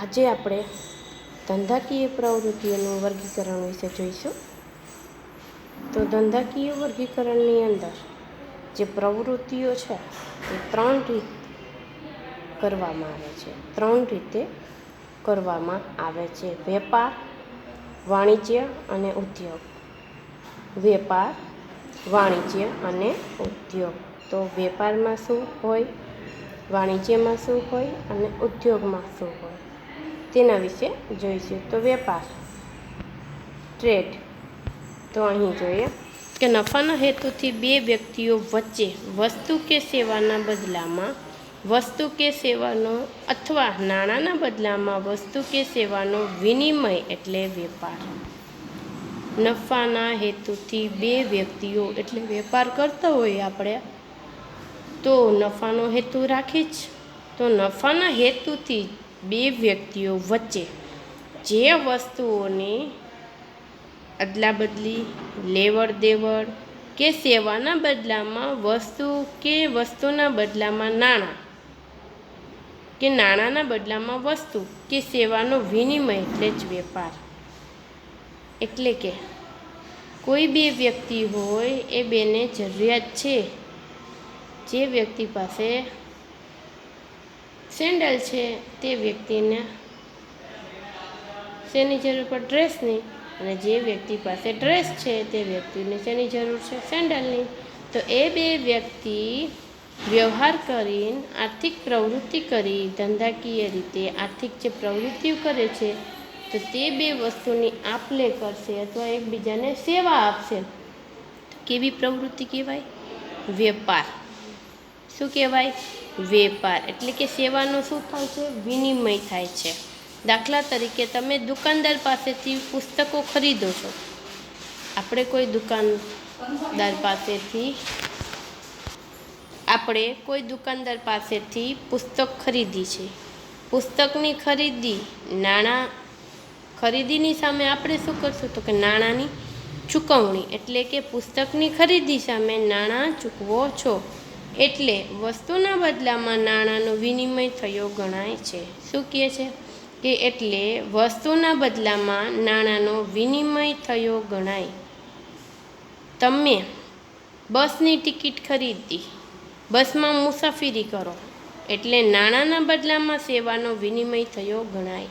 આજે આપણે ધંધાકીય પ્રવૃત્તિઓનું વર્ગીકરણ વિશે જોઈશું. તો ધંધાકીય વર્ગીકરણની અંદર જે પ્રવૃત્તિઓ છે તે ત્રણ રીતે કરવામાં આવે છે. વેપાર, વાણિજ્ય અને ઉદ્યોગ. વેપાર, વાણિજ્ય અને ઉદ્યોગ. તો વેપારમાં શું હોય, વાણિજ્યમાં શું હોય અને ઉદ્યોગમાં શું હોય તેના વિશે જોઈશું. તો વેપાર, ટ્રેડ. તો અહીં જોઈએ કે નફાના હેતુથી બે વ્યક્તિઓ વચ્ચે વસ્તુ કે સેવાના બદલામાં વસ્તુ કે સેવાનો અથવા નાણાંના બદલામાં વસ્તુ કે સેવાનો વિનિમય એટલે વેપાર. નફાના હેતુથી બે વ્યક્તિઓ એટલે વેપાર કરતા હોય આપણે તો નફાનો હેતુ રાખી જ. તો નફાના હેતુથી બે વ્યક્તિઓ વચ્ચે જે વસ્તુઓની અદલાબદલી, લેવડ દેવડ કે સેવાના બદલામાં વસ્તુ કે વસ્તુના બદલામાં નાણાં કે નાણાંના બદલામાં વસ્તુ કે સેવાનો વિનિમય એટલે જ વેપાર. એટલે કે કોઈ બે વ્યક્તિ હોય, એ બેને જરૂરિયાત છે. જે વ્યક્તિ પાસે સેન્ડલ છે તે વ્યક્તિને શેની જરૂર પડે? ડ્રેસની. અને જે વ્યક્તિ પાસે ડ્રેસ છે તે વ્યક્તિને શેની જરૂર છે? સેન્ડલની. તો એ બે વ્યક્તિ વ્યવહાર કરીને આર્થિક પ્રવૃત્તિ કરી, ધંધાકીય રીતે આર્થિક જે પ્રવૃત્તિઓ કરે છે તો તે બે વસ્તુની આપ લે કરશે અથવા એકબીજાને સેવા આપશે. કેવી પ્રવૃત્તિ કહેવાય? વેપાર. શું કહેવાય? વેપાર. એટલે કે સેવાનો શું થાય છે? વિનિમય થાય છે. દાખલા તરીકે તમે દુકાનદાર પાસેથી પુસ્તકો ખરીદો છો. આપણે કોઈ દુકાનદાર પાસેથી પુસ્તક ખરીદી છે. પુસ્તકની ખરીદીની સામે આપણે શું કરશું? તો કે નાણાંની ચૂકવણી. એટલે કે પુસ્તકની ખરીદી સામે નાણાં ચૂકવો છો એટલે વસ્તુના બદલામાં નાણાંનો વિનિમય થયો ગણાય છે. શું કહે છે? કે એટલે વસ્તુના બદલામાં નાણાંનો વિનિમય થયો ગણાય. તમે બસની ટિકિટ ખરીદી, બસમાં મુસાફરી કરો એટલે નાણાંના બદલામાં સેવાનો વિનિમય થયો ગણાય.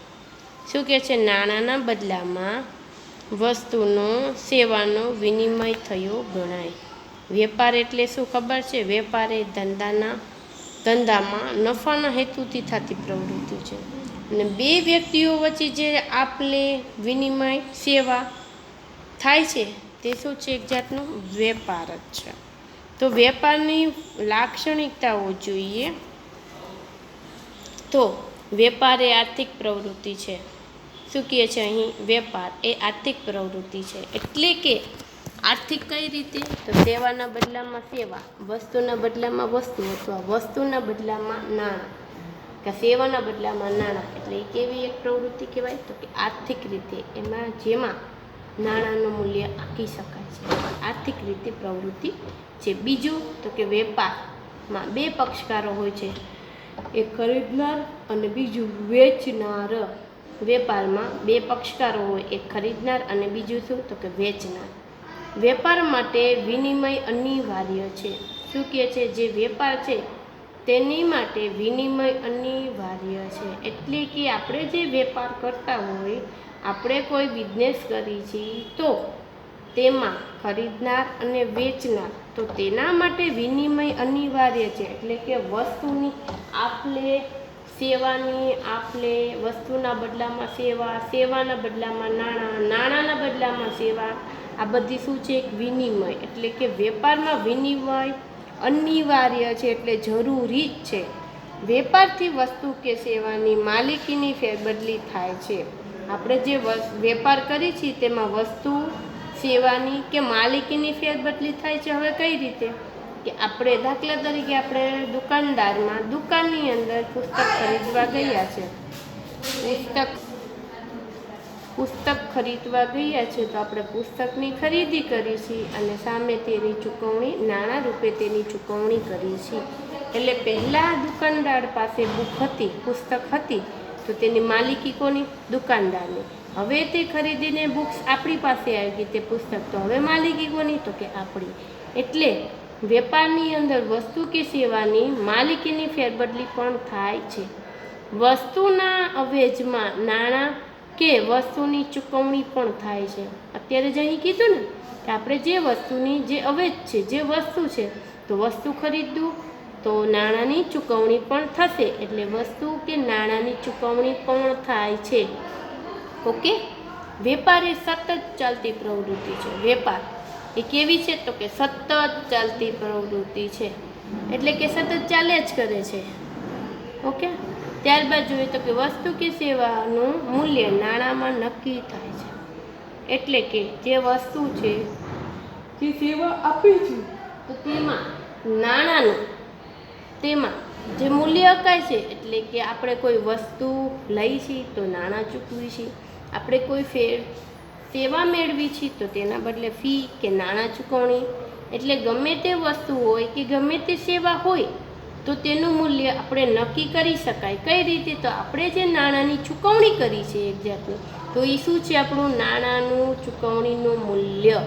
શું કહે છે? નાણાંના બદલામાં વસ્તુનો સેવાનો વિનિમય થયો ગણાય. વેપાર એટલે શું ખબર છે? વેપાર એ ધંધામાં નફાના હેતુથી થતી પ્રવૃત્તિ છે. અને બે વ્યક્તિઓ વચ્ચે જે આપ-લે, વિનિમય, સેવા થાય છે તે શું છે? એક જાતનો વેપાર જ છે. તો વેપારની લાક્ષણિકતાઓ જોઈએ તો વેપાર એ આર્થિક પ્રવૃત્તિ છે. શું કહે છે અહીં? વેપાર એ આર્થિક પ્રવૃત્તિ છે. એટલે કે આર્થિક કઈ રીતે? તો સેવાના બદલામાં સેવા, વસ્તુના બદલામાં વસ્તુ અથવા વસ્તુના બદલામાં નાણાં કે સેવાના બદલામાં નાણાં. એટલે એ કેવી એક પ્રવૃત્તિ કહેવાય? તો કે આર્થિક રીતે, જેમાં નાણાંનું મૂલ્ય આંકી શકાય છે, પણ આર્થિક રીતે પ્રવૃત્તિ છે. બીજું તો કે વેપારમાં બે પક્ષકારો હોય છે, એક ખરીદનાર અને બીજું વેચનાર. વેપારમાં બે પક્ષકારો હોય, એક ખરીદનાર અને બીજું શું? તો કે વેચનાર. વેપાર માટે વિનિમય અનિવાર્ય છે. શું કહે છે? જે વેપાર છે તેની માટે વિનિમય અનિવાર્ય છે. એટલે કે આપણે જે વેપાર કરતા હોય, આપણે કોઈ બિઝનેસ કરી છીએ તો તેમાં ખરીદનાર અને વેચનાર, તો તેના માટે વિનિમય અનિવાર્ય છે. એટલે કે વસ્તુની આપ-લે, સેવાની આપ-લે, વસ્તુના બદલામાં સેવા, સેવાના બદલામાં નાણાં, નાણાંના બદલામાં સેવા, આ બધી શું છે? એક વિનિમય. એટલે કે વેપારમાં વિનિમય અનિવાર્ય છે, એટલે જરૂરી જ છે. વેપારથી વસ્તુ કે સેવાની માલિકીની ફેરબદલી થાય છે. આપણે જે વેપાર કરી છીએ તેમાં વસ્તુ, સેવાની કે માલિકીની ફેરબદલી થાય છે. હવે કઈ રીતે? કે આપણે દાખલા તરીકે આપણે દુકાનની અંદર પુસ્તક ખરીદવા ગયા છે. પુસ્તક ખરીદવા ગયા છે તો આપણે પુસ્તકની ખરીદી કરી છે અને સામે તેની ચૂકવણી નાણાં રૂપે તેની ચૂકવણી કરી છે. એટલે પહેલાં દુકાનદાર પાસે પુસ્તક હતી તો તેની માલિકી કોની? દુકાનદારની. હવે તે ખરીદીને બુક્સ આપણી પાસે આવી ગઈ, તે પુસ્તક, તો હવે માલિકી કોની? તો કે આપણી. એટલે વેપારની અંદર વસ્તુ કે સેવાની માલિકીની ફેરબદલી પણ થાય છે. વસ્તુના અવેજમાં નાણાં કે વસ્તુની ચૂકવણી પણ થાય છે. અત્યારે જ અહીં કીધું ને કે આપણે જે વસ્તુની જે અવેજ છે, જે વસ્તુ છે, તો વસ્તુ ખરીદવું તો નાણાંની ચૂકવણી પણ થશે, એટલે વસ્તુ કે નાણાંની ચૂકવણી પણ થાય છે. ઓકે. વેપાર એ સતત ચાલતી પ્રવૃત્તિ છે. વેપાર એ કેવી છે? તો કે સતત ચાલતી પ્રવૃત્તિ છે, એટલે કે સતત ચાલ્યા જ કરે છે. ઓકે. ત્યારબાદ જોઈએ તો કે વસ્તુ કે સેવાનું મૂલ્ય નાણાંમાં નક્કી થાય છે. એટલે કે જે વસ્તુ છે, જે સેવા આપી છે, તો તેમાં નાણાંનું તેમાં જે મૂલ્ય આકાય છે, એટલે કે આપણે કોઈ વસ્તુ લઈ છીએ તો નાણાં ચૂકવી છીએ, આપણે કોઈ સેવા મેળવી છીએ તો તેના બદલે ફી કે નાણાં ચૂકવણી. એટલે ગમે તે વસ્તુ હોય કે ગમે તે સેવા હોય તો તેનું મૂલ્ય આપણે નક્કી કરી શકાય. કઈ રીતે? તો આપણે જે નાણાંની ચૂકવણી કરી છે એક જાતની, તો એ શું છે? આપણું નાણાંનું ચૂકવણીનું મૂલ્ય.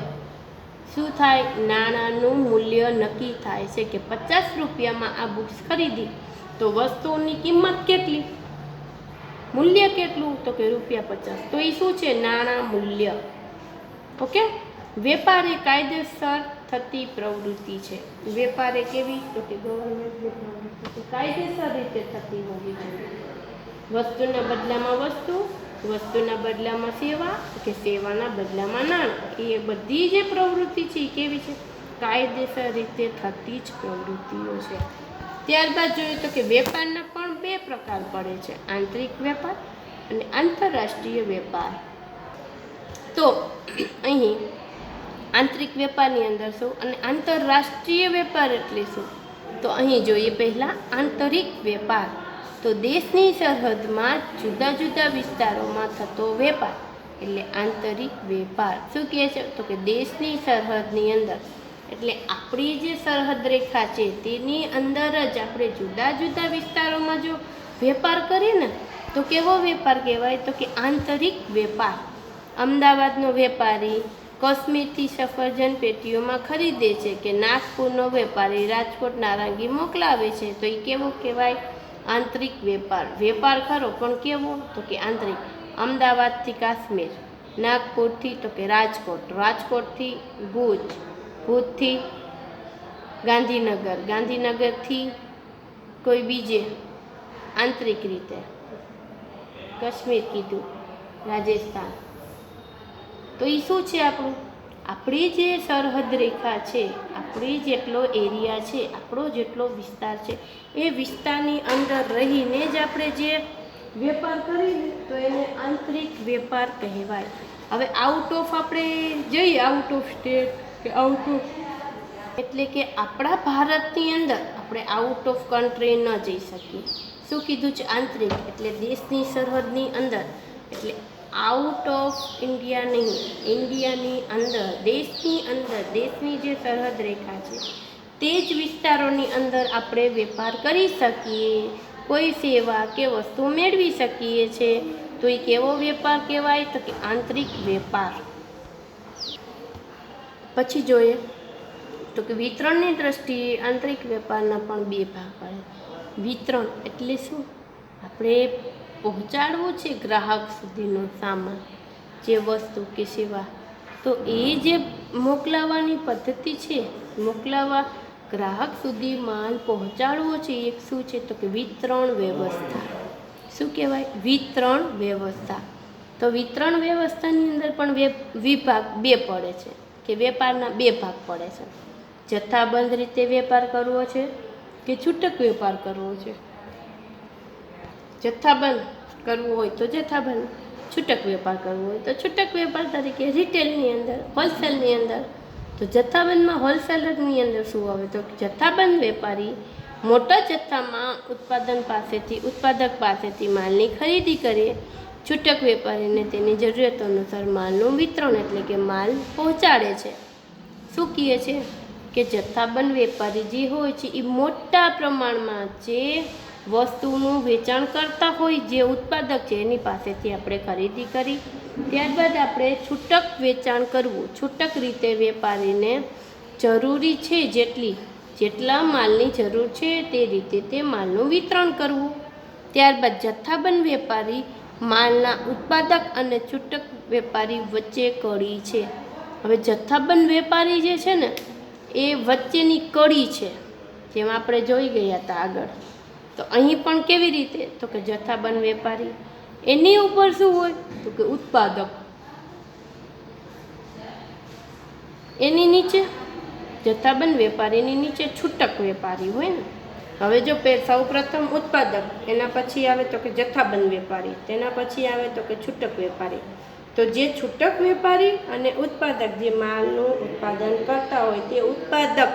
શું થાય? નાણાંનું મૂલ્ય નક્કી થાય છે કે 50 રૂપિયામાં આ બુક્સ ખરીદી તો વસ્તુની કિંમત કેટલી? મૂલ્ય કેટલું? તો કે ₹50. તો એ શું છે? નાણાં મૂલ્ય. ઓકે. વેપાર એ કાયદેસર થતી પ્રવૃત્તિ છે. વેપાર એ કેવી? તો કે ગવર્મેન્ટની પ્રવૃત્તિ, કાયદેસર રીતે થતી હોવી જોઈએ. વસ્તુના બદલામાં વસ્તુ, વસ્તુના બદલામાં સેવા કે સેવાના બદલામાં નાણાં, એ બધી જે પ્રવૃત્તિ છે એ કેવી છે? કાયદેસર રીતે થતી જ પ્રવૃત્તિઓ છે. ત્યારબાદ જોઈએ તો કે વેપારના પણ 2 પ્રકાર પડે છે, આંતરિક વેપાર અને આંતરરાષ્ટ્રીય વેપાર. તો અહીં આંતરિક વેપારની અંદર શું અને આંતરરાષ્ટ્રીય વેપાર એટલે શું? તો અહીં જોઈએ પહેલાં આંતરિક વેપાર. તો દેશની સરહદમાં જુદા જુદા વિસ્તારોમાં થતો વેપાર એટલે આંતરિક વેપાર. શું કહે છે? તો કે દેશની સરહદની અંદર, એટલે આપણી જે સરહદ રેખા છે તેની અંદર જ આપણે જુદા જુદા વિસ્તારોમાં જો વેપાર કરીએ ને તો કેવો વેપાર કહેવાય? તો કે આંતરિક વેપાર. અમદાવાદનો વેપારી કાશ્મીરથી સફરજન પેટીઓમાં ખરીદે છે કે નાગપુરનો વેપારી રાજકોટ નારંગી મોકલાવે છે, તો એ કેવો કહેવાય? આંતરિક વેપાર. વેપાર ખરો પણ કેવો? તો કે આંતરિક. અમદાવાદથી કાશ્મીર, નાગપુરથી તો કે રાજકોટ, રાજકોટથી ભુજ, ભુજથી ગાંધીનગર, ગાંધીનગરથી કોઈ બીજે આંતરિક રીતે કાશ્મીર કીધું, રાજસ્થાન. તો એ શું છે? આપણું આપણી જે સરહદ રેખા છે, આપણી જેટલો એરિયા છે, આપણો જેટલો વિસ્તાર છે, એ વિસ્તારની અંદર રહીને જ આપણે જે વેપાર કરીએ તો એને આંતરિક વેપાર કહેવાય. હવે આઉટ ઓફ આપણે જઈએ, આઉટ ઓફ સ્ટેટ કે આઉટ ઓફ, એટલે કે આપણા ભારતની અંદર આપણે આઉટ ઓફ કન્ટ્રી ન જઈ શકીએ. શું કીધું છે? આંતરિક, એટલે દેશની સરહદની અંદર, એટલે આઉટ ઓફ ઇન્ડિયા નહીં, ઇન્ડિયાની અંદર, દેશની જે સરહદ રેખા છે તે જ વિસ્તારોની અંદર આપણે વેપાર કરી શકીએ, કોઈ સેવા કે વસ્તુ મેળવી શકીએ છે, તો એ કેવો વેપાર કહેવાય? તો કે આંતરિક વેપાર. પછી જોઈએ તો કે વિતરણની દ્રષ્ટિએ આંતરિક વેપારના પણ 2 ભાગ પડે. વિતરણ એટલે શું? આપણે પહોંચાડવું છે ગ્રાહક સુધીનો સામાન, જે વસ્તુ કે સેવા, તો એ જે મોકલાવાની પદ્ધતિ છે, મોકલાવા ગ્રાહક સુધી માલ પહોંચાડવો છે, એક શું છે? તો કે વિતરણ વ્યવસ્થા. શું કહેવાય? વિતરણ વ્યવસ્થા. તો વિતરણ વ્યવસ્થાની અંદર પણ વિભાગ 2 પડે છે, કે વેપારના 2 ભાગ પડે છે. જથ્થાબંધ રીતે વેપાર કરવો છે કે છૂટક વેપાર કરવો છે? જથ્થાબંધ કરવું હોય તો જથ્થાબંધ, છૂટક વેપાર કરવો હોય તો છૂટક વેપાર તરીકે રિટેલની અંદર, હોલસેલની અંદર. તો જથ્થાબંધમાં હોલસેલરની અંદર શું આવે? તો જથ્થાબંધ વેપારી મોટા જથ્થામાં ઉત્પાદક પાસેથી માલની ખરીદી કરે, છૂટક વેપારીને તેની જરૂરિયાત અનુસાર માલનું વિતરણ એટલે કે માલ પહોંચાડે છે. શું કહે છે? કે જથ્થાબંધ વેપારી જે હોય છે એ મોટા પ્રમાણમાં જે વસ્તુનું વેચાણ કરતા હોય જે ઉત્પાદક છે એની પાસેથી આપણે ખરીદી કરી, ત્યારબાદ આપણે છૂટક વેચાણ કરવું, છૂટક રીતે વેપારીને જરૂરી છે જેટલા માલની જરૂર છે તે રીતે તે માલનું વિતરણ કરવું. ત્યારબાદ જથ્થાબંધ વેપારી માલના ઉત્પાદક અને છૂટક વેપારી વચ્ચે કડી છે. હવે જથ્થાબંધ વેપારી જે છે ને એ વચ્ચેની કડી છે, જેમ આપણે જોઈ ગયા હતા આગળ. તો અહીં પણ કેવી રીતે, તો કે જથ્થાબંધ વેપારી, એની ઉપર શું હોય, તો કે ઉત્પાદક, એની નીચે જથ્થાબંધ વેપારીની નીચે છૂટક વેપારી હોય ને. હવે જો સૌ પ્રથમ ઉત્પાદક, એના પછી આવે તો કે જથ્થાબંધ વેપારી, તેના પછી આવે તો કે છૂટક વેપારી. તો જે છૂટક વેપારી અને ઉત્પાદક જે માલનું ઉત્પાદન કરતા હોય તે ઉત્પાદક,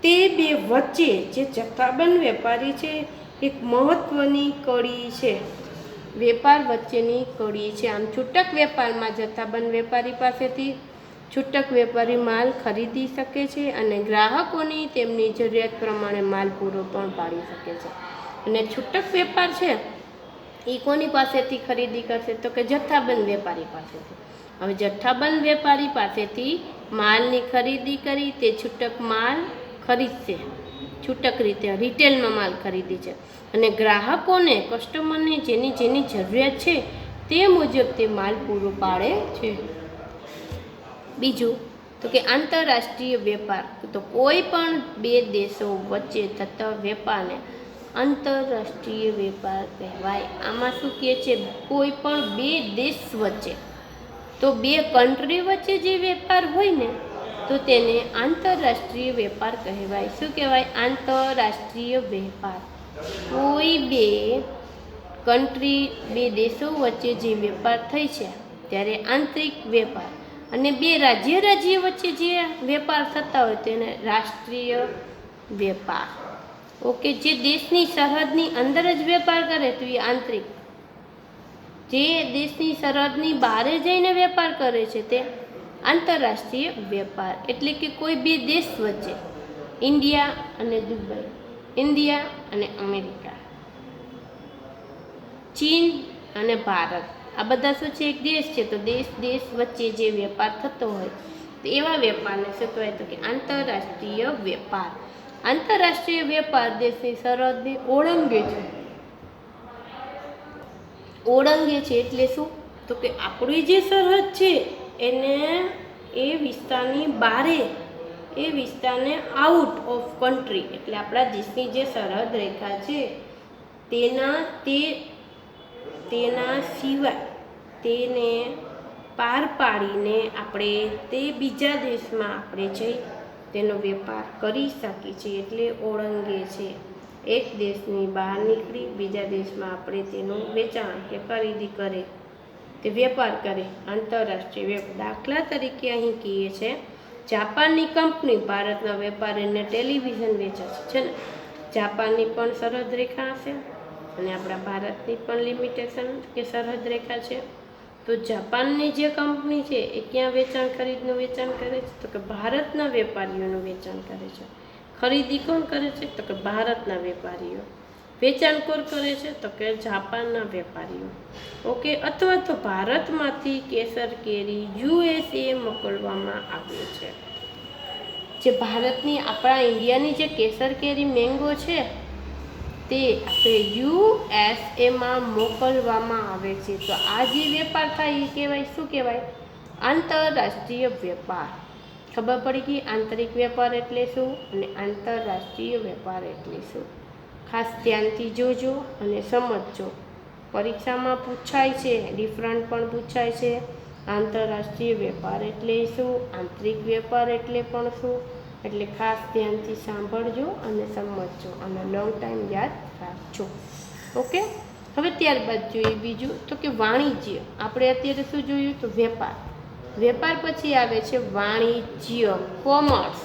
તે બે વચ્ચે જે જથ્થાબંધ વેપારી છે એક મહત્વની કડી છે, વેપાર વચ્ચેની કડી છે. આમ છૂટક વેપારમાં જથ્થાબંધ વેપારી પાસેથી છૂટક વેપારી માલ ખરીદી શકે છે અને ગ્રાહકોની તેમની જરૂરિયાત પ્રમાણે માલ પૂરો પણ પાડી શકે છે. અને છૂટક વેપાર છે એ કોની પાસેથી ખરીદી કરશે, તો કે જથ્થાબંધ વેપારી પાસેથી. હવે જથ્થાબંધ વેપારી પાસેથી માલની ખરીદી કરી તે છૂટક માલ ખરીદશે, છૂટક રીતે રિટેલમાં માલ ખરીદી છે, અને ગ્રાહકોને, કસ્ટમરને જેની જરૂરિયાત છે તે મુજબ તે માલ પૂરો પાડે છે. બીજું તો કે આંતરરાષ્ટ્રીય વેપાર, તો કોઈ પણ બે દેશો વચ્ચે થતા વેપારને આંતરરાષ્ટ્રીય વેપાર કહેવાય. આમાં શું કહે છે, કોઈ પણ બે દેશ વચ્ચે, તો બે કન્ટ્રી વચ્ચે જે વેપાર હોય ને તો તેને આંતરરાષ્ટ્રીય વેપાર કહેવાય. શું કહેવાય, આંતરરાષ્ટ્રીય વેપાર. કોઈ બે કન્ટ્રી, બે દેશો વચ્ચે જે વેપાર થઈ છે ત્યારે આંતરિક વેપાર, અને બે રાજ્ય વચ્ચે જે વેપાર થતા હોય તેને રાષ્ટ્રીય વેપાર. ઓકે, જે દેશની સરહદની અંદર જ વેપાર કરે તો એ આંતરિક, જે દેશની સરહદની બહાર જઈને વેપાર કરે છે તે આંતરરાષ્ટ્રીય વેપાર. એટલે કે કોઈ બે દેશ વચ્ચે, ઇન્ડિયા અને દુબઈ, ઇન્ડિયા અને અમેરિકા, ચીન અને ભારત, આ બધા શું છે, એક દેશ છે. તો દેશ વચ્ચે જે વેપાર થતો હોય તો એવા વેપારને શું કહેવાય, તો કે આંતરરાષ્ટ્રીય વેપાર. આંતરરાષ્ટ્રીય વેપાર દેશની સરહદને ઓળંગે છે. ઓળંગે છે એટલે શું, તો કે આપણી જે સરહદ છે એને એ વિસ્તારની બારે, એ વિસ્તારને આઉટ ઓફ કન્ટ્રી, એટલે આપણા દેશની જે સરહદ રેખા છે તેના સિવાય, તેને પાર પાડીને આપણે તે બીજા દેશમાં આપણે જઈ તેનો વેપાર કરી શકીએ છીએ, એટલે ઓળંગે છે. એક દેશની બહાર નીકળી બીજા દેશમાં આપણે તેનું વેચાણ કે ખરીદી કરે, તે વેપાર કરે, આંતરરાષ્ટ્રીય વેપાર. દાખલા તરીકે અહીં કહીએ છે, જાપાનની કંપની ભારતના વેપારીને ટેલિવિઝન વેચે છે ને, જાપાનની પણ સરહદ રેખા હશે અને આપણા ભારતની પણ લિમિટેશન કે સરહદ રેખા છે. તો જાપાનની જે કંપની છે એ ક્યાં ખરીદનું વેચાણ કરે છે, તો કે ભારતના વેપારીઓનું વેચાણ કરે છે. ખરીદી કોણ કરે છે, તો કે ભારતના વેપારીઓ. વેચાણ કોણ કરે છે, તો કે જાપાનના વેપારીઓ. ઓકે, અથવા તો ભારતમાંથી કેસર કેરી USA મોકલવામાં આવે છે. જે ભારતની, આપણા ઇન્ડિયાની જે કેસર કેરી મેંગો છે તે આપણે USAમાં મોકલવામાં આવે છે. તો આ જે વેપાર થાય એ કહેવાય, શું કહેવાય, આંતરરાષ્ટ્રીય વેપાર. ખબર પડી ગઈ, આંતરિક વેપાર એટલે શું અને આંતરરાષ્ટ્રીય વેપાર એટલે શું. ખાસ ધ્યાનથી જોજો અને સમજજો. પરીક્ષામાં પૂછાય છે, ડિફરન્ટ પણ પૂછાય છે. આંતરરાષ્ટ્રીય વેપાર એટલે શું, આંતરિક વેપાર એટલે પણ શું, એટલે ખાસ ધ્યાનથી સાંભળજો અને સમજજો અને લોંગ ટાઈમ યાદ રાખજો. ઓકે, હવે ત્યારબાદ જોઈએ બીજું, તો કે વાણિજ્ય. આપણે અત્યારે શું જોયું, તો વેપાર. વેપાર પછી આવે છે વાણિજ્ય, કોમર્સ.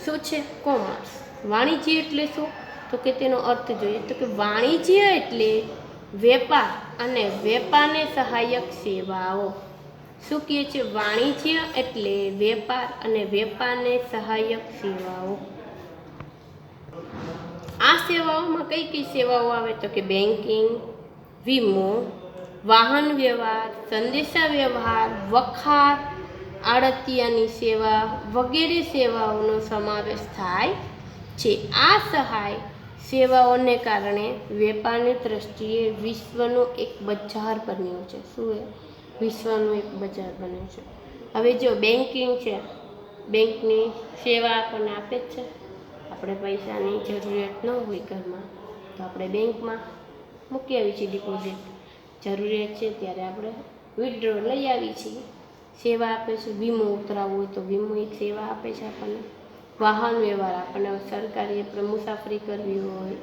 શું છે, કોમર્સ. વાણિજ્ય એટલે શું, તો કે તેનો અર્થ જોઈએ, તો કે વાણિજ્ય એટલે વેપાર અને વેપારને સહાયક સેવાઓ. શું કહે છે, વાણિજ્ય એટલે વેપાર અને વેપારને સહાયક સેવાઓ. આ સેવાઓમાં કઈ કઈ સેવાઓ આવે તો કે બેન્કિંગ, વીમો, વાહન વ્યવહાર, સંદેશા વ્યવહાર, વખાર, આડતિયાની સેવા વગેરે સેવાઓનો સમાવેશ થાય છે. આ સહાય સેવાઓને કારણે વેપારની દ્રષ્ટિએ વિશ્વનું એક બજાર બન્યું છે. શું એ વિશ્વનું એક બજાર બન્યું છે. હવે જો બેન્કિંગ છે, બેંકની સેવા આપણને આપે જ છે. આપણે પૈસાની જરૂરિયાત ન હોય ઘરમાં તો આપણે બેંકમાં મૂકી આવી છીએ ડિપોઝિટ, જરૂરિયાત છે ત્યારે આપણે વિથડ્રો લઈ આવી છીએ. સેવા આપે છે. વીમો ઉતરાવવો હોય તો વીમો એક સેવા આપે છે આપણને. વાહન વ્યવહાર, આપણને સરકારી આપણે મુસાફરી કરવી હોય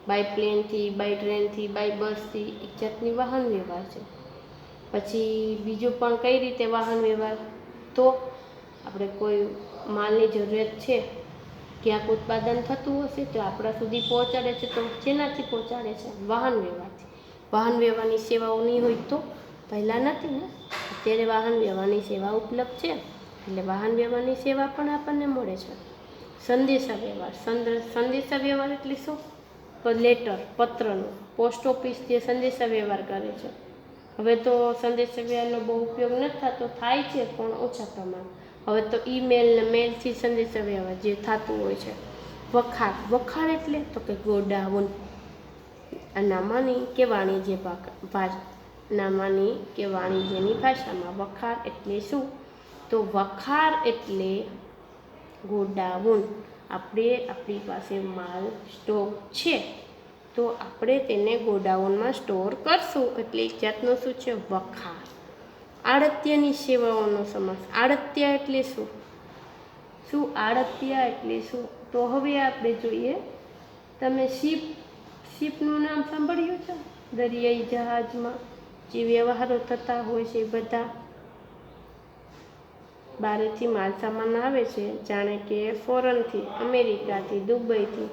બાય પ્લેનથી, બાય ટ્રેનથી, બાય બસથી, એક જાતની વાહન વ્યવહાર છે. પછી બીજું પણ કઈ રીતે વાહન વ્યવહાર, તો આપણે કોઈ માલની જરૂરિયાત છે, ક્યાંક ઉત્પાદન થતું હશે તો આપણા સુધી પહોંચાડે છે, તો જેનાથી પહોંચાડે છે? વાહન વ્યવહારથી. વાહન વ્યવહારની સેવાઓ નહીં હોય તો પહેલાં નથી ને, અત્યારે વાહન વ્યવહારની સેવા ઉપલબ્ધ છે એટલે વાહન વ્યવહારની સેવા પણ આપણને મળે છે. સંદેશા વ્યવહાર, સંદેશા વ્યવહાર એટલે શું? તો લેટર, પત્રનો, પોસ્ટ ઓફિસ જે સંદેશા વ્યવહાર કરે છે. હવે તો સંદેશા વ્યવહારનો બહુ ઉપયોગ નથી થતો, થાય છે પણ ઓછા પ્રમાણ. હવે તો ઈમેલ ને મેલથી સંદેશા વ્યવહાર જે થતું હોય છે. વખાર, વખાર એટલે તો કે ગોડાઉન. નામાની કે વાણિજ્ય નામાની કે વાણિજ્યની ભાષામાં વખાર એટલે શું? તો વખાર એટલે ગોડાઉન. આપણી પાસે માલ સ્ટોક છે તો આપણે તેને ગોડાઉનમાં સ્ટોર કરશું એટલે એક જાતનું શું છે? વખાર. આડતિયાની સેવાઓનો સમાસ. આડતિયા એટલે શું? આડતિયા એટલે શું? તો હવે આપણે જોઈએ. તમે શિપનું નામ સાંભળ્યું છે? દરિયાઈ જહાજમાં જે વ્યવહારો થતા હોય છે, બધા બહારથી માલ સામાન આવે છે, જાણે કે ફોરેનથી, અમેરિકાથી, દુબઈથી,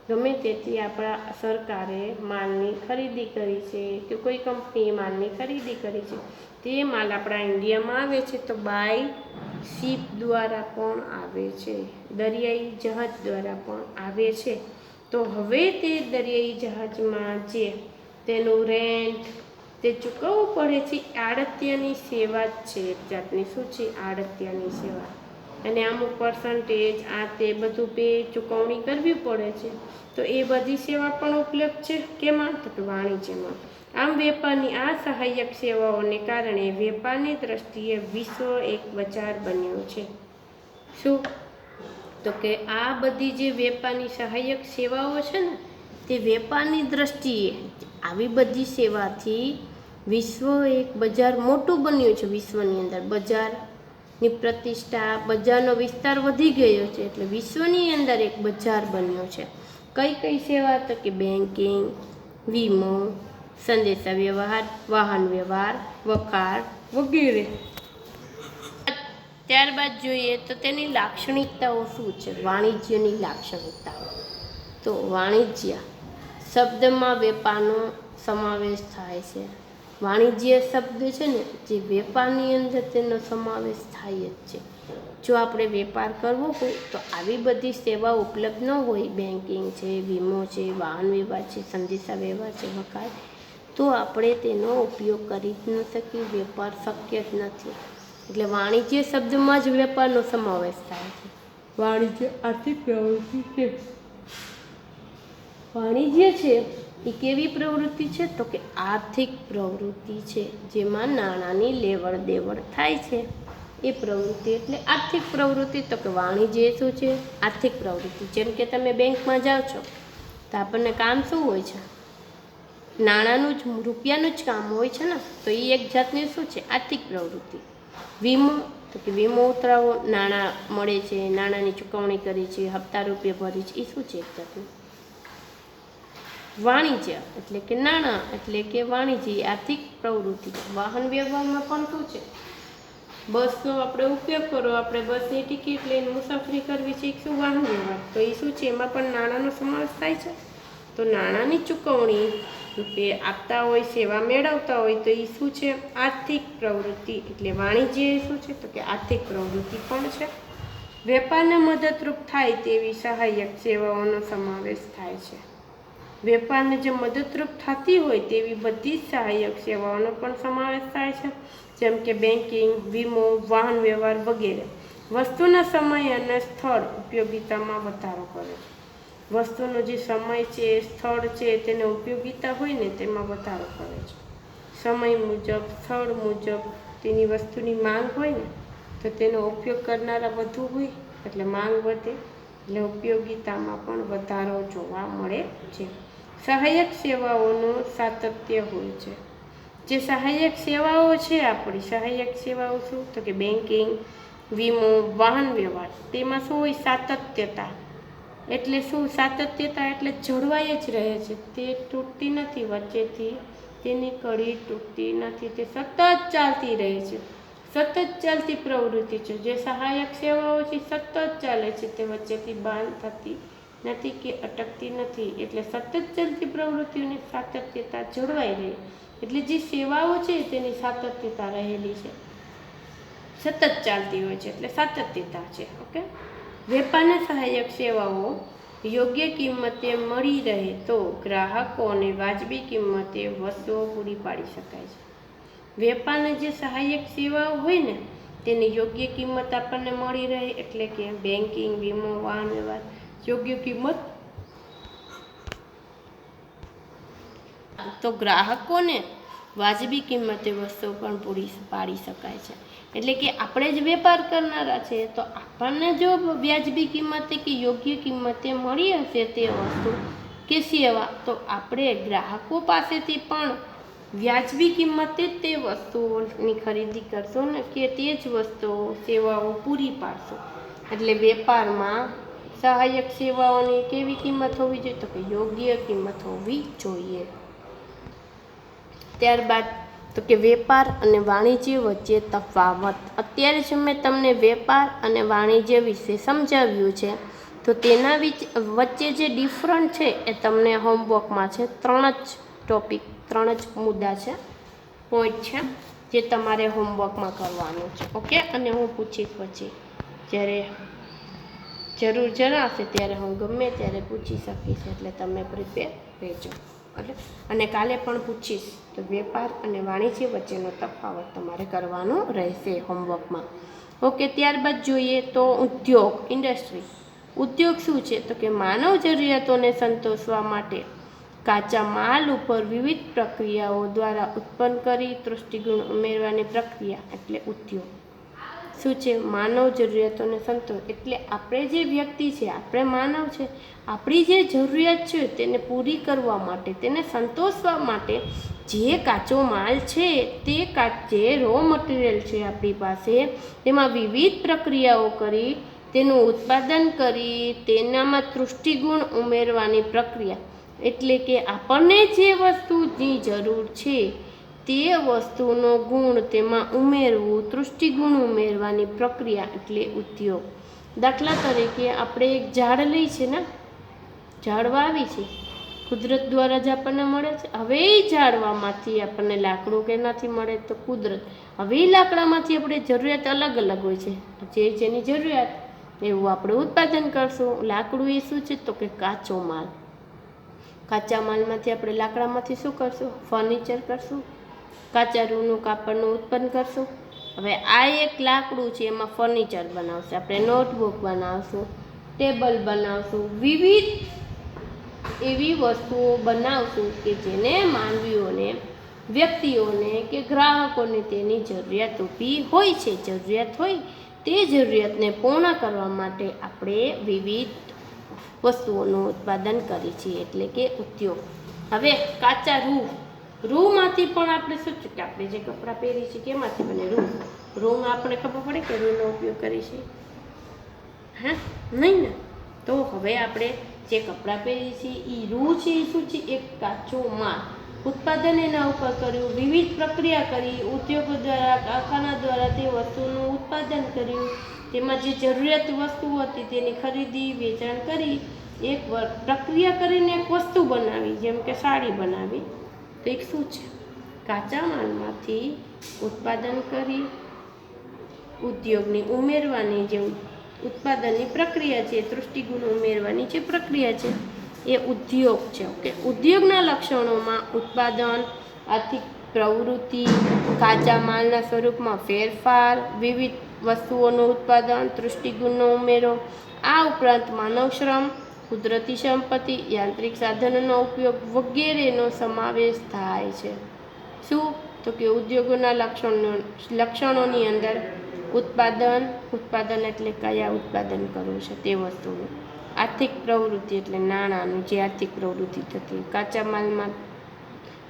ગમે તેથી આપણા સરકારે માલની ખરીદી કરી છે કે કોઈ કંપનીએ માલની ખરીદી કરી છે, તે માલ આપણા ઇન્ડિયામાં આવે છે તો બાય શિપ દ્વારા પણ આવે છે, દરિયાઈ જહાજ દ્વારા પણ આવે છે. તો હવે તે દરિયાઈ જહાજમાં જે તેનું રેન્ટ તે ચૂકવવું પડે છે. આડતિયાની સેવા જ છે એક જાતની. શું છે? આડતિયાની સેવા. અને અમુક પર્સન્ટેજ આ તે બધું ચૂકવણી કરવી પડે છે. તો એ બધી સેવા પણ ઉપલબ્ધ છે. કેમાં? તો કે વાણિજ્યમાં. આમ વેપારની આ સહાયક સેવાઓને કારણે વેપારની દ્રષ્ટિએ વિશ્વ એક બજાર બન્યું છે. શું? તો કે આ બધી જે વેપારની સહાયક સેવાઓ છે ને, તે વેપારની દ્રષ્ટિએ આવી બધી સેવાથી વિશ્વ એક બજાર મોટું બન્યું છે. વિશ્વની અંદર બજારની પ્રતિષ્ઠા, બજારનો વિસ્તાર વધી ગયો છે એટલે વિશ્વની અંદર એક બજાર બન્યું છે. કઈ કઈ સેવા? તો કે બેન્કિંગ, વીમો, સંદેશા વ્યવહાર, વાહન વ્યવહાર, વખાર વગેરે. ત્યારબાદ જોઈએ તો તેની લાક્ષણિકતાઓ શું છે? વાણિજ્યની લાક્ષણિકતાઓ. તો વાણિજ્ય શબ્દમાં વેપારનો સમાવેશ થાય છે. વાણિજ્ય શબ્દ છે ને, જે વેપારની અંદર તેનો સમાવેશ થાય જ છે. જો આપણે વેપાર કરવો હોય તો આવી બધી સેવા ઉપલબ્ધ ન હોય, બેન્કિંગ છે, વીમો છે, વાહન વ્યવહાર છે, સંદેશા વ્યવહાર છે, વખાર, તો આપણે તેનો ઉપયોગ કરી જ ન શકીએ. વેપાર શક્ય જ નથી. એટલે વાણિજ્ય શબ્દમાં જ વેપારનો સમાવેશ થાય છે. વાણિજ્ય આર્થિક પ્રવૃત્તિ છે. વાણિજ્ય છે એ કેવી પ્રવૃત્તિ છે? તો કે આર્થિક પ્રવૃત્તિ છે, જેમાં નાણાંની લેવડ દેવડ થાય છે. એ પ્રવૃત્તિ એટલે આર્થિક પ્રવૃત્તિ. તો કે વાણિજ્ય શું છે? આર્થિક પ્રવૃત્તિ. જેમ કે તમે બેંકમાં જાઓ છો તો આપણને કામ શું હોય છે? નાણાંનું જ, રૂપિયાનું જ કામ હોય છે ને, તો એ એક જાતની શું છે? આર્થિક પ્રવૃત્તિ. વીમો, તો કે વીમો ઉતરાવો, નાણાં મળે છે, નાણાંની ચૂકવણી કરી છે, હપ્તા રૂપિયા ભરી છે, એ શું છે? એક જાતનું વાણિજ્ય એટલે કે નાણાં, એટલે કે વાણિજ્ય આર્થિક પ્રવૃત્તિ. વાહન વ્યવહારમાં પણ શું છે? બસનો આપણે ઉપયોગ કરો, આપણે બસની ટિકિટ લઈને મુસાફરી કરવી છે, શું વાહન વ્યવહાર? તો એ શું છે? એમાં પણ નાણાંનો સમાવેશ થાય છે. તો નાણાંની ચૂકવણી રૂપે આપતા હોય, સેવા મેળવતા હોય તો એ શું છે? આર્થિક પ્રવૃત્તિ. એટલે વાણિજ્ય એ શું છે? તો કે આર્થિક પ્રવૃત્તિ પણ છે. વેપારને મદદરૂપ થાય તેવી સહાયક સેવાઓનો સમાવેશ થાય છે. વેપારને જે મદદરૂપ થતી હોય તેવી બધી જ સહાયક સેવાઓનો પણ સમાવેશ થાય છે, જેમ કે બેન્કિંગ, વીમો, વાહન વ્યવહાર વગેરે. વસ્તુના સમય અને સ્થળ ઉપયોગિતામાં વધારો કરે છે. વસ્તુનો જે સમય છે, સ્થળ છે, તેને ઉપયોગિતા હોય ને તેમાં વધારો કરે છે. સમય મુજબ, સ્થળ મુજબ તેની વસ્તુની માંગ હોય ને તો તેનો ઉપયોગ કરનારા વધુ હોય એટલે માંગ વધે, એટલે ઉપયોગિતામાં પણ વધારો જોવા મળે છે. સહાયક સેવાઓનું સાતત્ય હોય છે. જે સહાયક સેવાઓ છે આપણી સહાયક સેવાઓ શું તો કે બેન્કિંગ, વીમો, વાહન વ્યવહાર, તેમાં શું હોય સાતત્યતા. એટલે શું સાતત્યતા એટલે જળવાઈ જ રહે છે, તે તૂટતી નથી, વચ્ચેથી તેની કડી તૂટતી નથી, તે સતત ચાલતી રહે છે. સતત ચાલતી પ્રવૃત્તિ છે. જે સહાયક સેવાઓ છે સતત ચાલે છે, તે વચ્ચેથી બંધ થતી નથી કે અટકતી નથી. એટલે સતત ચાલતી પ્રવૃત્તિઓની સાતત્યતા જળવાઈ રહે, એટલે જે સેવાઓ છે તેની સાતત્યતા રહેલી છે, સતત ચાલતી હોય છે એટલે સાતત્યતા છે. ઓકે. વેપારને સહાયક સેવાઓ યોગ્ય કિંમતે મળી રહે તો ગ્રાહકોને વાજબી કિંમતે વસ્તુઓ પૂરી પાડી શકાય છે. વેપારને જે સહાયક સેવાઓ હોય ને તેની યોગ્ય કિંમત આપણને મળી રહે, એટલે કે બેન્કિંગ, વીમો, વાહન વ્યવહાર, યોગ્ય કિંમત તો ગ્રાહકોને વાજબી કિંમતે વસ્તુઓ પણ પૂરી પાડી શકાય છે. એટલે કે આપણે જ વેપાર કરનારા છે તો આપણને જો વ્યાજબી કિંમતે કે યોગ્ય કિંમતે મળી હશે તે વસ્તુ કે સેવા, તો આપણે ગ્રાહકો પાસેથી પણ વ્યાજબી કિંમતે તે વસ્તુઓની ખરીદી કરશો ને કે તે જ વસ્તુઓ સેવાઓ પૂરી પાડશો. એટલે વેપારમાં સહાયક સેવાઓની કેવી કિંમત હોવી જોઈએ તો કે યોગ્ય કિંમત હોવી જોઈએ. ત્યારબાદ તો કે વેપાર અને વાણિજ્ય વચ્ચે તફાવત. અત્યારે જે મેં તમને વેપાર અને વાણિજ્ય વિશે સમજાવ્યું છે તો તેના વચ્ચે જે ડિફરન્ટ છે એ તમને હોમવર્કમાં છે. 3 જ ટોપિક, 3 જ મુદ્દા છે, પોઈન્ટ છે જે તમારે હોમવર્કમાં કરવાનું છે. ઓકે. અને હું પૂછીશ પછી જ્યારે જરૂર જણાશે ત્યારે હું ગમે ત્યારે પૂછી શકીશ, એટલે તમે પ્રિપેર રહેજો. અને કાલે પણ પૂછીશ તો વેપાર અને વાણિજ્ય વચ્ચેનો તફાવત તમારે કરવાનો રહેશે હોમવર્કમાં. ઓકે. ત્યારબાદ જોઈએ તો ઉદ્યોગ, ઇન્ડસ્ટ્રી. ઉદ્યોગ શું છે તો કે માનવ જરૂરિયાતોને સંતોષવા માટે કાચા માલ ઉપર વિવિધ પ્રક્રિયાઓ દ્વારા ઉત્પન્ન કરી તૃષ્ટિગુણ ઉમેરવાની પ્રક્રિયા એટલે ઉદ્યોગ. શું છે? માનવ જરૂરિયાતોને સંતોષ. એટલે આપણે જે વ્યક્તિ છે, આપણે માનવ છે, આપણી જે જરૂરિયાત છે તેને પૂરી કરવા માટે, તેને સંતોષવા માટે જે કાચો માલ છે તે જે રો મટીરિયલ છે આપણી પાસે, તેમાં વિવિધ પ્રક્રિયાઓ કરી તેનું ઉત્પાદન કરી તેનામાં તૃષ્ટિગુણ ઉમેરવાની પ્રક્રિયા, એટલે કે આપણને જે વસ્તુની જરૂર છે તે વસ્તુનો ગુણ તેમાં ઉમેરવું, તૃષ્ટિગુણ ઉમેરવાની પ્રક્રિયા એટલે ઉદ્યોગ. દાખલા તરીકે આપણે એક ઝાડ લઈ છે ને, ઝાડ વાવી છે, કુદરત દ્વારા જ આપણને મળે છે. હવે એ ઝાડવામાંથી આપણને લાકડું કે નથી મળે તો કુદરત. હવે એ લાકડામાંથી આપણે જરૂરિયાત અલગ અલગ હોય છે, જે જેની જરૂરિયાત એવું આપણે ઉત્પાદન કરશું. લાકડું એ શું છે તો કે કાચો માલ. કાચા માલમાંથી આપણે લાકડામાંથી શું કરશું? ફર્નિચર કરશું, કાચા રૂનું કાપડનું ઉત્પન્ન કરશું. હવે આ એક લાકડું છે, એમાં ફર્નિચર બનાવશે, આપણે નોટબુક બનાવશું, ટેબલ બનાવશું, વિવિધ એવી વસ્તુઓ બનાવશું કે જેને માનવીઓને, વ્યક્તિઓને કે ગ્રાહકોને તેની જરૂરિયાત ઊભી હોય છે. જરૂરિયાત હોય તે જરૂરિયાતને પૂર્ણ કરવા માટે આપણે વિવિધ વસ્તુઓનું ઉત્પાદન કરીએ છીએ, એટલે કે ઉદ્યોગ. હવે કાચા રૂમાંથી પણ આપણે શું છે કે આપણે જે કપડાં પહેરીએ છીએ કેમાંથી બને? રૂમાં આપણે ખબર પડે કે રૂનો ઉપયોગ કરીએ છીએ? હા, નહીં ને. તો હવે આપણે જે કપડાં પહેરીએ છીએ એ રૂ છે, એ શું છે? એક કાચો માલ. ઉત્પાદન એના ઉપર કર્યું, વિવિધ પ્રક્રિયા કરી, ઉદ્યોગો દ્વારા, કારખાના દ્વારા તે વસ્તુનું ઉત્પાદન કર્યું, તેમાં જે જરૂરિયાત વસ્તુ હતી તેની ખરીદી, વેચાણ કરી, એક પ્રક્રિયા કરીને એક વસ્તુ બનાવી, જેમ કે સાડી બનાવી. તો એક શું છે? કાચા માલમાંથી ઉત્પાદન કરી ઉદ્યોગની ઉમેરવાની જે ઉત્પાદનની પ્રક્રિયા છે, તૃષ્ટિગુણ ઉમેરવાની જે પ્રક્રિયા છે એ ઉદ્યોગ છે. ઓકે, ઉદ્યોગના લક્ષણોમાં ઉત્પાદન, આર્થિક પ્રવૃત્તિ, કાચા માલના સ્વરૂપમાં ફેરફાર, વિવિધ વસ્તુઓનું ઉત્પાદન, દૃષ્ટિગુણનો ઉમેરો, આ ઉપરાંત માનવ શ્રમ, કુદરતી સંપત્તિ, યાંત્રિક સાધનોનો ઉપયોગ વગેરેનો સમાવેશ થાય છે. શું? તો કે ઉદ્યોગોના લક્ષણોની અંદર ઉત્પાદન એટલે કયા ઉત્પાદન કરવું છે તે વસ્તુનું, આર્થિક પ્રવૃત્તિ એટલે નાણાંનું જે આર્થિક પ્રવૃત્તિ થતી, કાચા માલમાં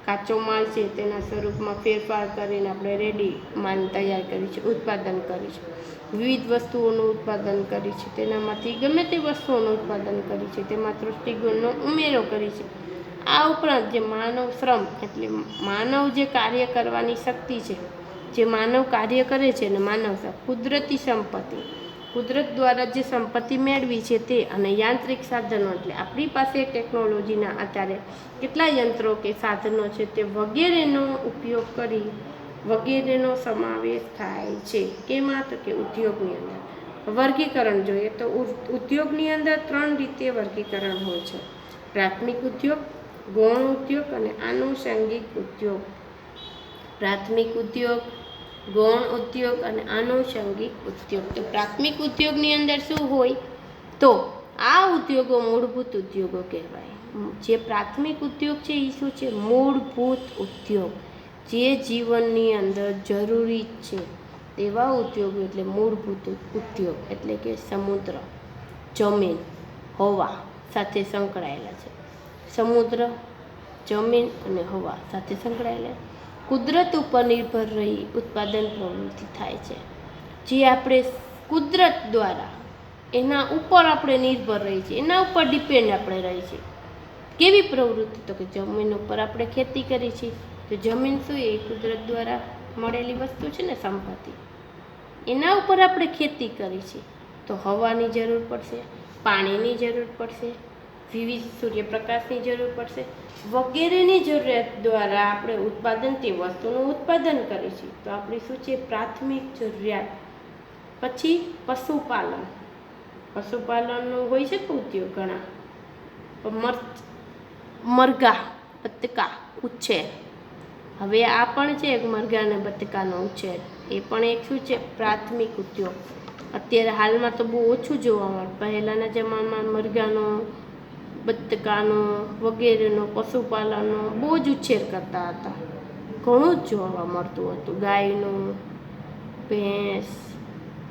કાચો માલ છે તેના સ્વરૂપમાં ફેરફાર કરીને આપણે રેડી માલ તૈયાર કરી છે, ઉત્પાદન કરી છે. વિવિધ વસ્તુઓનું ઉત્પાદન કરી છે, તેનામાંથી ગમે તે વસ્તુઓનું ઉત્પાદન કરી છે, તેમાં દૃષ્ટિગુણનો ઉમેરો કરી છે. આ ઉપરાંત જે માનવ શ્રમ એટલે માનવ જે કાર્ય કરવાની શક્તિ છે, જે માનવ કાર્ય કરે છે ને માનવ શ્રમ, કુદરતી સંપત્તિ, કુદરત દ્વારા જે સંપત્તિ મેળવી છે તે, અને યાંત્રિક સાધનો એટલે આપણી પાસે ટેકનોલોજીના આધારે કેટલા યંત્રો કે સાધનો છે તે વગેરેનો ઉપયોગ કરી વગેરેનો સમાવેશ થાય છે. કેમાં? તો કે ઉદ્યોગની અંદર. વર્ગીકરણ જોઈએ તો ઉદ્યોગની અંદર 3 રીતે વર્ગીકરણ હોય છે: પ્રાથમિક ઉદ્યોગ, ગૌણ ઉદ્યોગ અને આનુષંગિક ઉદ્યોગ. પ્રાથમિક ઉદ્યોગ, ગૌણ ઉદ્યોગ અને આનુષંગિક ઉદ્યોગ. તો પ્રાથમિક ઉદ્યોગની અંદર શું હોય? તો આ ઉદ્યોગો મૂળભૂત ઉદ્યોગો કહેવાય. જે પ્રાથમિક ઉદ્યોગ છે એ શું છે? મૂળભૂત ઉદ્યોગ, જે જીવનની અંદર જરૂરી છે તેવા ઉદ્યોગો એટલે મૂળભૂત ઉદ્યોગ. એટલે કે સમુદ્ર, જમીન, હવા સાથે સંકળાયેલા છે. સમુદ્ર, જમીન અને હવા સાથે સંકળાયેલા, કુદરત ઉપર નિર્ભર રહી ઉત્પાદન પ્રવૃત્તિ થાય છે. જે આપણે કુદરત દ્વારા એના ઉપર આપણે નિર્ભર રહી છીએ, એના ઉપર ડિપેન્ડ આપણે રહી છીએ. કેવી પ્રવૃત્તિ? તો કે જમીન ઉપર આપણે ખેતી કરી છીએ. તો જમીન શું? એ કુદરત દ્વારા મળેલી વસ્તુ છે ને, સંપત્તિ. એના ઉપર આપણે ખેતી કરી છે. તો હવાની જરૂર પડશે, પાણીની જરૂર પડશે, વિવિધ સૂર્યપ્રકાશની જરૂર પડશે, વગેરેની જરૂરિયાત દ્વારા આપણે ઉત્પાદન તે વસ્તુનું ઉત્પાદન કરીએ છીએ. તો આપણી શું છે? પ્રાથમિક જરૂરિયાત. પછી પશુપાલન, પશુપાલનનું હોય છે કે ઉદ્યોગ ઘણા, મરઘા, બતકા ઉછેર. હવે આ પણ છે એક મરઘા અને બતકાનો ઉછેર, એ પણ એક શું છે? પ્રાથમિક ઉદ્યોગ. અત્યારે હાલમાં તો બહુ ઓછું જોવા મળે. પહેલાંના જમાનામાં મરઘાનો, બતકાનો વગેરેનો, પશુપાલનનો બહુ જ ઉછેર કરતા હતા. ઘણું જ જોવા મળતું હતું. ગાયનું, ભેંસ,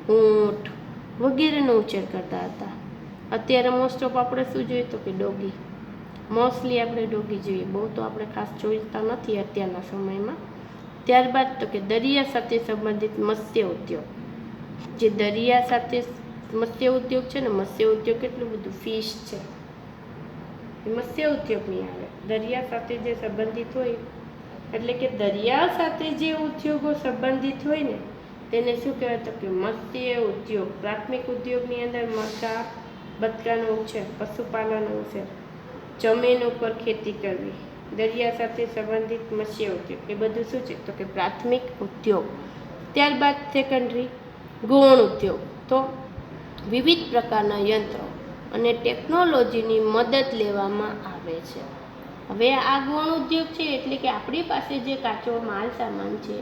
ઊંટ વગેરેનો ઉછેર કરતા હતા. અત્યારે મોસ્ટ ઓફ આપણે શું જોઈએ? તો કે ડોગી. મોસ્ટલી આપણે ડોગી જોઈએ, બહુ તો આપણે ખાસ જોઈતા નથી અત્યારના સમયમાં. ત્યારબાદ તો કે દરિયા સાથે સંબંધિત મત્સ્ય ઉદ્યોગ. જે દરિયા સાથે મત્સ્ય ઉદ્યોગ છે ને, મત્સ્ય ઉદ્યોગ કેટલું બધું ફિશ છે, એ મત્સ્ય ઉદ્યોગની આવે. દરિયા સાથે જે સંબંધિત હોય એટલે કે દરિયા સાથે જે ઉદ્યોગો સંબંધિત હોય ને તેને શું કહેવાય? તો કે મત્સ્ય ઉદ્યોગ. પ્રાથમિક ઉદ્યોગની અંદર મરઘા, બતકાનો ઉછેર, પશુપાલનનો ઉછેર, જમીન ઉપર ખેતી કરવી, દરિયા સાથે સંબંધિત મત્સ્ય ઉદ્યોગ, એ બધું શું છે? તો કે પ્રાથમિક ઉદ્યોગ. ત્યારબાદ સેકન્ડરી, ગૌણ ઉદ્યોગ. તો વિવિધ પ્રકારના યંત્રો અને ટેકનોલોજીની મદદ લેવામાં આવે છે. હવે આ ગૌણ ઉદ્યોગ છે એટલે કે આપણી પાસે જે કાચો માલ સામાન છે,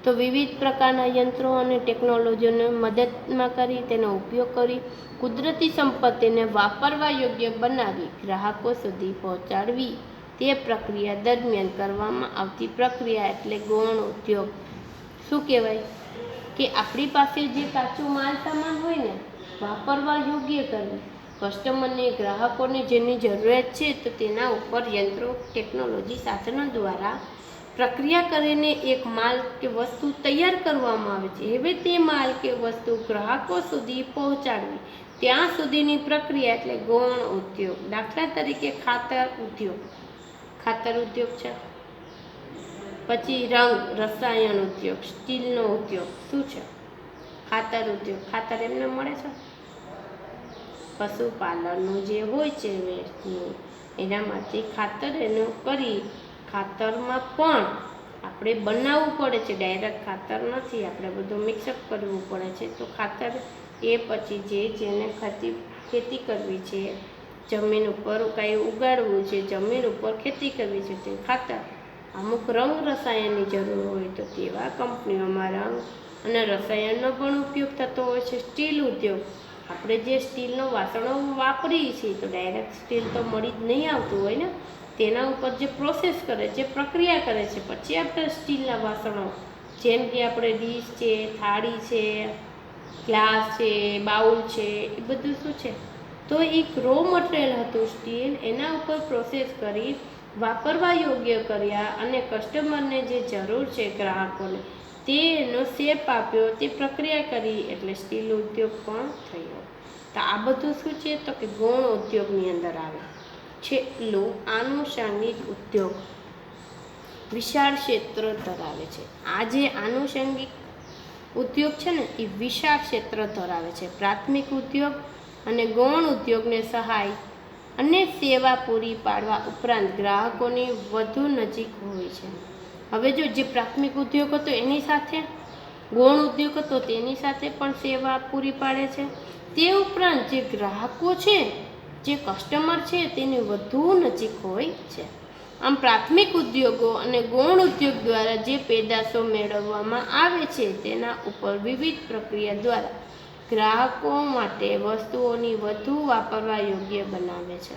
તો વિવિધ પ્રકારના યંત્રો અને ટેકનોલોજીને મદદમાં કરી તેનો ઉપયોગ કરી કુદરતી સંપત્તિને વાપરવા યોગ્ય બનાવી ગ્રાહકો સુધી પહોંચાડવી, તે પ્રક્રિયા દરમિયાન કરવામાં આવતી પ્રક્રિયા એટલે ગૌણ ઉદ્યોગ. શું કહેવાય? કે આપણી પાસે જે કાચો માલ સામાન હોય ને વાપરવા યોગ્ય કરવી, કસ્ટમરને, ગ્રાહકોને જેની જરૂરિયાત છે તો તેના ઉપર યંત્રો, ટેકનોલોજી, સાધનો દ્વારા પ્રક્રિયા કરીને એક માલ કે વસ્તુ તૈયાર કરવામાં આવે છે. હવે તે માલ કે વસ્તુ ગ્રાહકો સુધી પહોંચાડવી, ત્યાં સુધીની પ્રક્રિયા એટલે ગૌણ ઉદ્યોગ. દાખલા તરીકે ખાતર ઉદ્યોગ, ખાતર ઉદ્યોગ છે. પછી રંગ રસાયણ ઉદ્યોગ, સ્ટીલનો ઉદ્યોગ શું છે? ખાતર ઉદ્યોગ. ખાતર એમને મળે છે. પશુપાલનનું જે હોય છે વેસ્ટનું, એનામાંથી ખાતર એનું કરી, ખાતરમાં પણ આપણે બનાવવું પડે છે. ડાયરેક્ટ ખાતર નથી, આપણે બધું મિક્સઅપ કરવું પડે છે. તો ખાતર એ પછી જેને ખેતી કરવી છે જમીન ઉપર કાંઈ ઉગાડવું છે, જમીન ઉપર ખેતી કરવી છે, તે ખાતર અમુક રંગ રસાયણની જરૂર હોય તો તેવા કંપનીઓમાં રંગ અને રસાયણનો પણ ઉપયોગ થતો હોય છે. સ્ટીલ ઉદ્યોગ, આપણે જે સ્ટીલનો વાસણો વાપરીએ છીએ તો ડાયરેક્ટ સ્ટીલ તો મળી જ નહીં આવતું હોય ને, તેના ઉપર જે પ્રોસેસ કરે, જે પ્રક્રિયા કરે છે, પછી આપણે સ્ટીલના વાસણો જેમ કે આપણે ડીશ છે, થાળી છે, ગ્લાસ છે, બાઉલ છે, એ બધું શું છે તો એક રો મટીરિયલ હતું સ્ટીલ, એના ઉપર પ્રોસેસ કરી વાપરવા યોગ્ય કર્યા અને કસ્ટમરને જે જરૂર છે ગ્રાહકોને તે એનો શેપ આપ્યો, તે પ્રક્રિયા કરી એટલે સ્ટીલ ઉદ્યોગ પણ થયો. તો આ બધું શું છે તો કે ગૌણ ઉદ્યોગની અંદર આવે. છેલ્લું આનુષંગિક ઉદ્યોગ વિશાળ ક્ષેત્ર ધરાવે છે. આ જે આનુષંગિક ઉદ્યોગ છે ને એ વિશાળ ક્ષેત્ર ધરાવે છે. પ્રાથમિક ઉદ્યોગ અને ગૌણ ઉદ્યોગને સહાય અને સેવા પૂરી પાડવા ઉપરાંત ગ્રાહકોની વધુ નજીક હોય છે. હવે જો જે પ્રાથમિક ઉદ્યોગ હતો એની સાથે ગૌણ ઉદ્યોગ હતો તેની સાથે પણ સેવા પૂરી પાડે છે. તે ઉપરાંત જે ગ્રાહકો છે, જે કસ્ટમર છે તેની વધુ નજીક હોય છે. આમ પ્રાથમિક ઉદ્યોગો અને ગૌણ ઉદ્યોગ દ્વારા જે પેદાશો મેળવવામાં આવે છે તેના ઉપર વિવિધ પ્રક્રિયા દ્વારા ગ્રાહકો માટે વસ્તુઓની વધુ વાપરવા યોગ્ય બનાવે છે.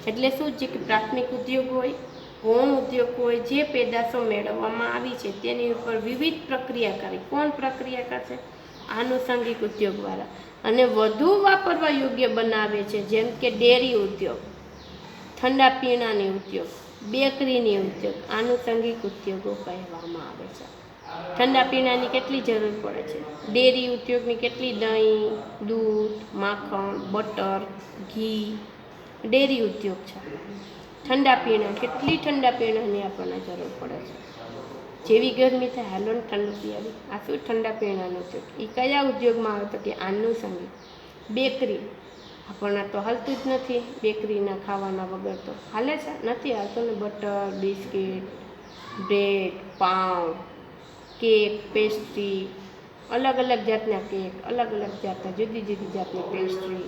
એટલે શું છે કે પ્રાથમિક ઉદ્યોગ હોય, ગૌણ ઉદ્યોગ હોય, જે પેદાશો મેળવવામાં આવી છે તેની ઉપર વિવિધ પ્રક્રિયા કરી. કોણ પ્રક્રિયા કરશે? આનુષંગિક ઉદ્યોગવાળા. અને વધુ વાપરવા યોગ્ય બનાવે છે. જેમ કે ડેરી ઉદ્યોગ, ઠંડા પીણાની ઉદ્યોગ, બેકરીની ઉદ્યોગ આનુષંગિક ઉદ્યોગો કહેવામાં આવે છે. ઠંડા પીણાની કેટલી જરૂર પડે છે, ડેરી ઉદ્યોગની કેટલી દહીં, દૂધ, માખણ, બટર, ઘી, ડેરી ઉદ્યોગ છે. ઠંડા પીણા, કેટલી ઠંડા પીણાની આપણને જરૂર પડે છે. જેવી ગરમી થાય હાલો ને ઠંડુ પીવી, આ શું ઠંડા પીણાનો ઉદ્યોગ. એ કયા ઉદ્યોગમાં આવે તો કે આનુષંગિક. બેકરી, આપણને તો હાલતું જ નથી બેકરીના ખાવાના વગર, તો હાલે છે નથી હાલતું ને. બટર, બિસ્કિટ, બ્રેડ, પાઉં, કેક, પેસ્ટ્રી, અલગ અલગ જાતના કેક, અલગ અલગ જાતના જુદી જુદી જાતની પેસ્ટ્રી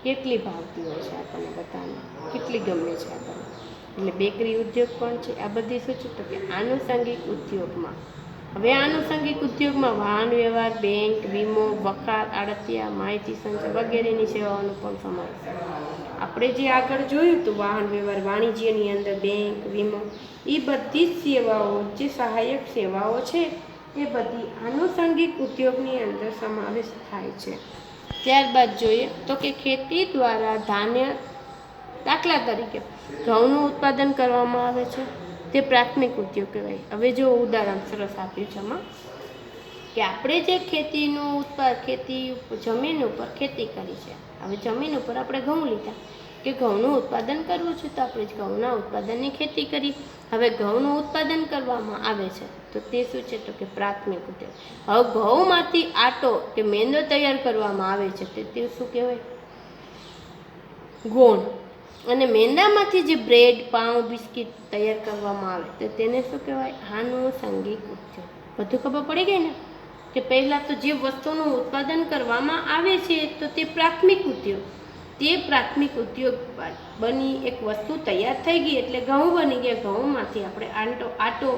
કેટલી ભાવતી હોય છે આપણને બધાને, કેટલી ગમે છે આપણને. એટલે બેકરી ઉદ્યોગ પણ છે. આ બધી શું છે તો કે આનુષંગિક ઉદ્યોગમાં. હવે આનુષંગિક ઉદ્યોગમાં વાહન વ્યવહાર, બેંક, વીમો, વખાર, આડતિયા, માહિતી સંચાર વગેરેની સેવાઓનો પણ સમાવેશ છે. આપણે જે આગળ જોયું હતું વાહન વ્યવહાર, વાણિજ્યની અંદર બેંક, વીમો, એ બધી જ સેવાઓ, જે સહાયક સેવાઓ છે એ બધી આનુષંગિક ઉદ્યોગની અંદર સમાવેશ થાય છે. ત્યારબાદ જોઈએ તો કે ખેતી દ્વારા ધાન્ય, દાખલા તરીકે ઘઉંનું ઉત્પાદન કરવામાં આવે છે, તે પ્રાથમિક ઉદ્યોગ કહેવાય. હવે જો ઉદાહરણ સરસ આપ્યું છે એમાં કે આપણે જે ખેતી જમીન ઉપર ખેતી કરી છે. હવે જમીન ઉપર આપણે ઘઉં લીધા કે ઘઉંનું ઉત્પાદન કરવું છે તો આપણે ઘઉંના ઉત્પાદનની ખેતી કરી. હવે ઘઉંનું ઉત્પાદન કરવામાં આવે છે તો તે શું છે તો કે પ્રાથમિક ઉદ્યોગ. હવે ઘઉંમાંથી આટો કે મેંદો તૈયાર કરવામાં આવે છે તે શું કહેવાય? ગૌણ. અને મેંદામાંથી જે બ્રેડ, પાઉં, બિસ્કિટ તૈયાર કરવામાં આવે તો તેને શું કહેવાય? આનુષંગિક ઉદ્યોગ. બધું ખબર પડી ગઈ ને કે પહેલાં તો જે વસ્તુનું ઉત્પાદન કરવામાં આવે છે તો તે પ્રાથમિક ઉદ્યોગ. તે પ્રાથમિક ઉદ્યોગ બની એક વસ્તુ તૈયાર થઈ ગઈ એટલે ઘઉં બની ગયા. ઘઉંમાંથી આપણે આટો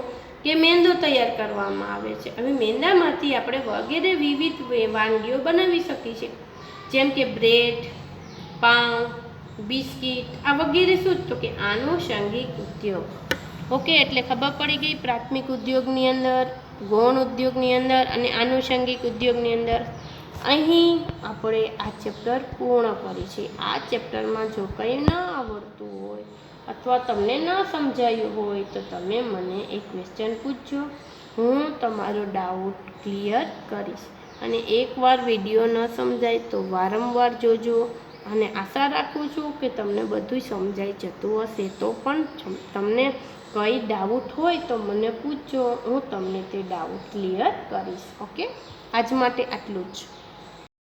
કે મેંદો તૈયાર કરવામાં આવે છે. હવે મેંદામાંથી આપણે વગેરે વિવિધ વાનગીઓ બનાવી શકીએ છીએ, જેમ કે બ્રેડ, પાઉં, બિસ્કિટ, આ વગેરે શું તો કે આનુષંગિક ઉદ્યોગ. ઓકે, એટલે ખબર પડી ગઈ પ્રાથમિક ઉદ્યોગની અંદર, ગૌણ ઉદ્યોગની અંદર અને આનુષંગિક ઉદ્યોગની અંદર. અહીં આપણે આ ચેપ્ટર પૂર્ણ કરી છે. આ ચેપ્ટરમાં જો કંઈ ન આવડતું હોય અથવા તમને ન સમજાયું હોય તો તમે મને એક ક્વેશ્ચન પૂછજો, હું તમારો ડાઉટ ક્લિયર કરીશ. અને એકવાર વિડીયો ન સમજાય તો વારંવાર જોજો. અને આશા રાખું છું કે તમને બધું સમજાઈ જતું હશે. તો પણ તમને કંઈ ડાઉટ હોય તો મને પૂછજો, હું તમને તે ડાઉટ ક્લિયર કરીશ. ઓકે, આજ માટે આટલું જ.